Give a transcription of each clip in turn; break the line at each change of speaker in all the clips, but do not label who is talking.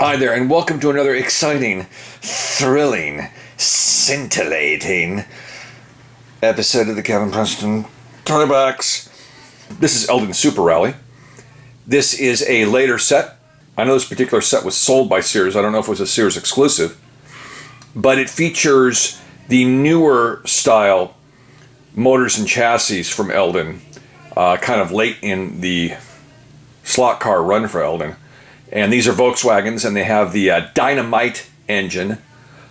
Hi there, and welcome to another exciting, thrilling, scintillating episode of the Kevin Preston Toybox. This is Eldon Super Rally. This is a later set. I know this particular set was sold by Sears. I don't know if it was a Sears exclusive, but it features the newer style motors and chassis from Eldon, kind of late in the slot car run for Eldon. And these are Volkswagens, and they have the Dynamite engine,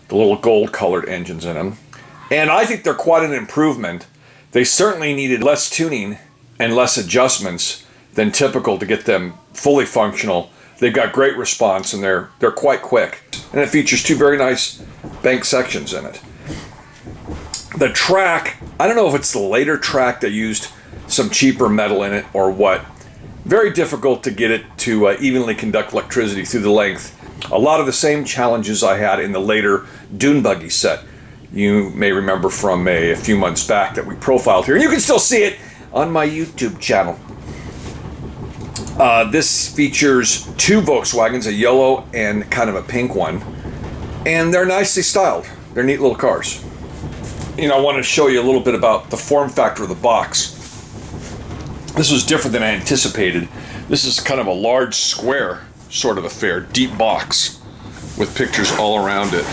the little gold-colored engines in them. And I think they're quite an improvement. They certainly needed less tuning and less adjustments than typical to get them fully functional. They've got great response, and they're quite quick. And it features two very nice bank sections in it. The track, I don't know if it's the later track that used some cheaper metal in it or what. Very difficult to get it to evenly conduct electricity through the length. A lot of the same challenges I had in the later dune buggy set. You may remember from a few months back that we profiled here. You can still see it on my YouTube channel. This features two Volkswagens, a yellow and kind of a pink one. And they're nicely styled. They're neat little cars. You know, I want to show you a little bit about the form factor of the box. This was different than I anticipated. This is kind of a large square sort of affair, deep box with pictures all around it.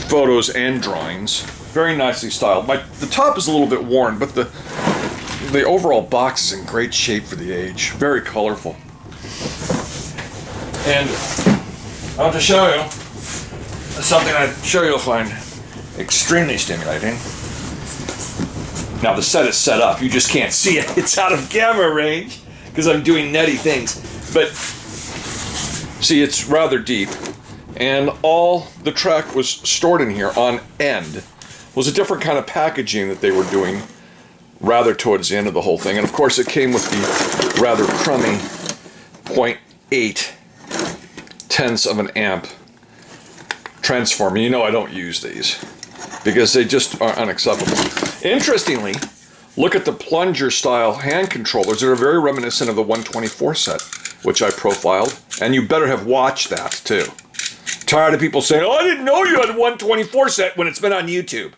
Photos and drawings. Very nicely styled. The top is a little bit worn, but the overall box is in great shape for the age. Very colorful. And I want to show you something I'm sure you'll find extremely stimulating. Now the set is set up, you just can't see it. It's out of camera range because I'm doing nutty things. But see, it's rather deep, and all the track was stored in here on end. It was a different kind of packaging that they were doing rather towards the end of the whole thing. And of course it came with the rather crummy 0.8 tenths of an amp transformer. You know I don't use these because they just are unacceptable. Interestingly, look at the plunger style hand controllers that are very reminiscent of the 124 set, which I profiled, and you better have watched that too. Tired of people saying, oh, I didn't know you had a 124 set when it's been on YouTube.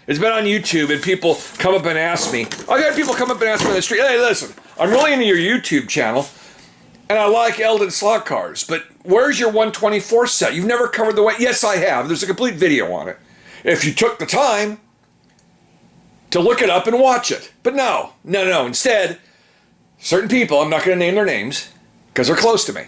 It's been on YouTube, and people come up and ask me, I've had people come up and ask me on the street, hey, listen, I'm really into your YouTube channel, and I like Eldon slot cars, but where's your 124 set? You've never covered the way. Yes, I have. There's a complete video on it. If you took the time to look it up and watch it. But no. Instead, certain people, I'm not going to name their names because they're close to me.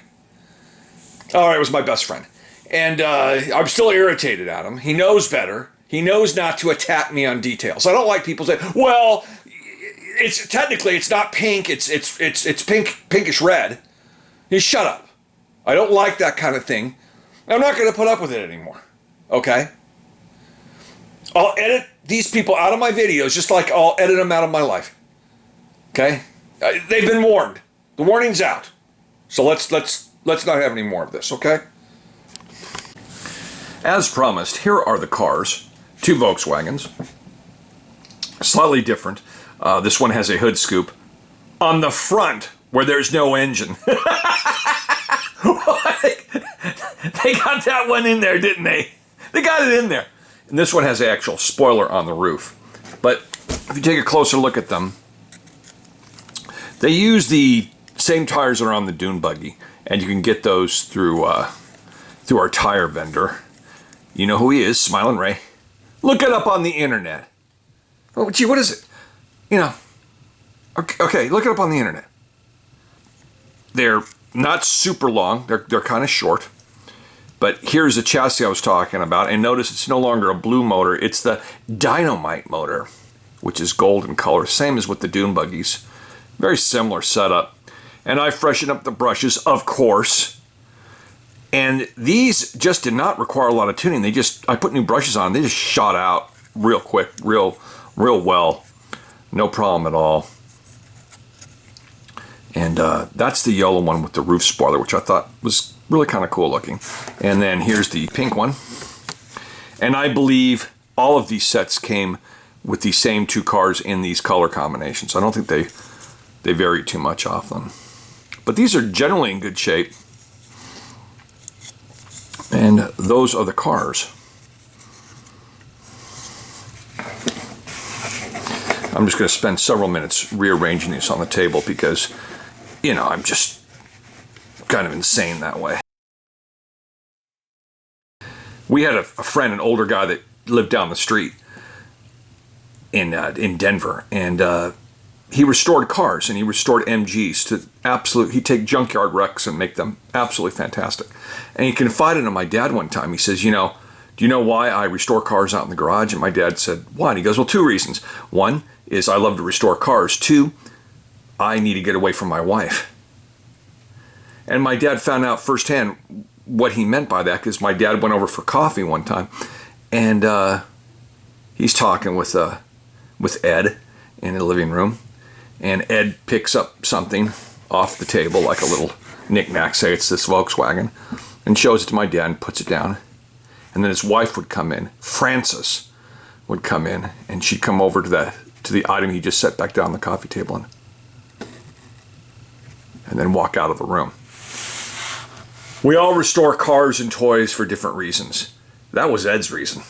All right, it was my best friend. And I'm still irritated at him. He knows better. He knows not to attack me on details. I don't like people saying, well, it's technically it's not pink, it's pinkish red. You shut up. I don't like that kind of thing. I'm not going to put up with it anymore. Okay? I'll edit these people out of my videos just like I'll edit them out of my life. Okay? They've been warned. The warning's out. So let's not have any more of this, okay? As promised, here are the cars. Two Volkswagens. Slightly different. This one has a hood scoop on the front where there's no engine. They got that one in there, didn't they? They got it in there. And this one has an actual spoiler on the roof. But if you take a closer look at them, they use the same tires that are on the dune buggy, and you can get those through our tire vendor. You know who he is, Smiling Ray. Look it up on the internet. Oh, gee, what is it? You know. Okay, look it up on the internet. They're not super long. They're kind of short. But here's the chassis I was talking about, and notice it's no longer a blue motor, it's the Dynamite motor, which is gold in color, same as with the dune buggies. Very similar setup. And I freshened up the brushes, of course. And these just did not require a lot of tuning. I put new brushes on, they just shot out real quick, real well. No problem at all. And that's the yellow one with the roof spoiler, which I thought was really kind of cool looking. And then here's the pink one. And I believe all of these sets came with the same two cars in these color combinations. I don't think they vary too much off them. But these are generally in good shape. And those are the cars. I'm just going to spend several minutes rearranging these on the table because, you know, I'm just kind of insane that way. We had a friend, an older guy that lived down the street in Denver, and he restored cars, and he restored MGs to he'd take junkyard wrecks and make them absolutely fantastic. And he confided in my dad one time. He says, you know, do you know why I restore cars out in the garage? And my dad said, why? And he goes, well, two reasons. One is I love to restore cars. Two, I need to get away from my wife. And my dad found out firsthand what he meant by that, because my dad went over for coffee one time, and he's talking with Ed in the living room, and Ed picks up something off the table, like a little knick-knack, say it's this Volkswagen, and shows it to my dad and puts it down. And then his wife would come in, Frances would come in, and she'd come over to the item he just set back down on the coffee table and then walk out of the room. We all restore cars and toys for different reasons. That was Ed's reason.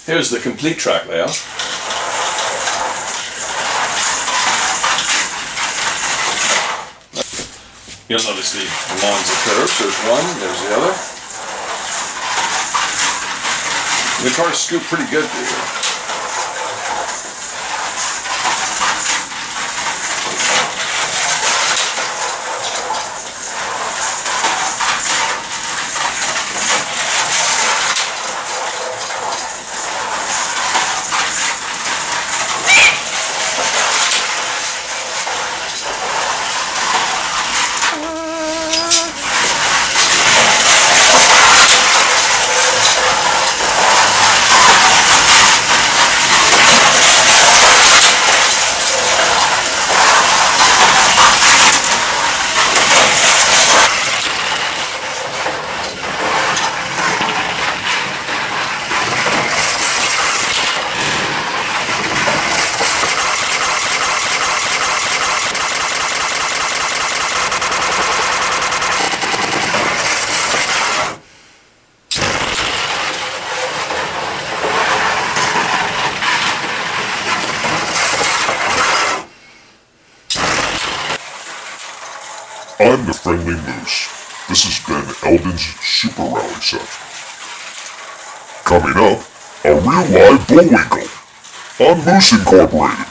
Here's the complete track layout. You'll notice the lines of curves. There's one, there's the other. The cars scoop pretty good through here.
I'm the Friendly Moose. This has been Eldon's Super Rally Set. Coming up, a real live Bullwinkle on Moose Incorporated.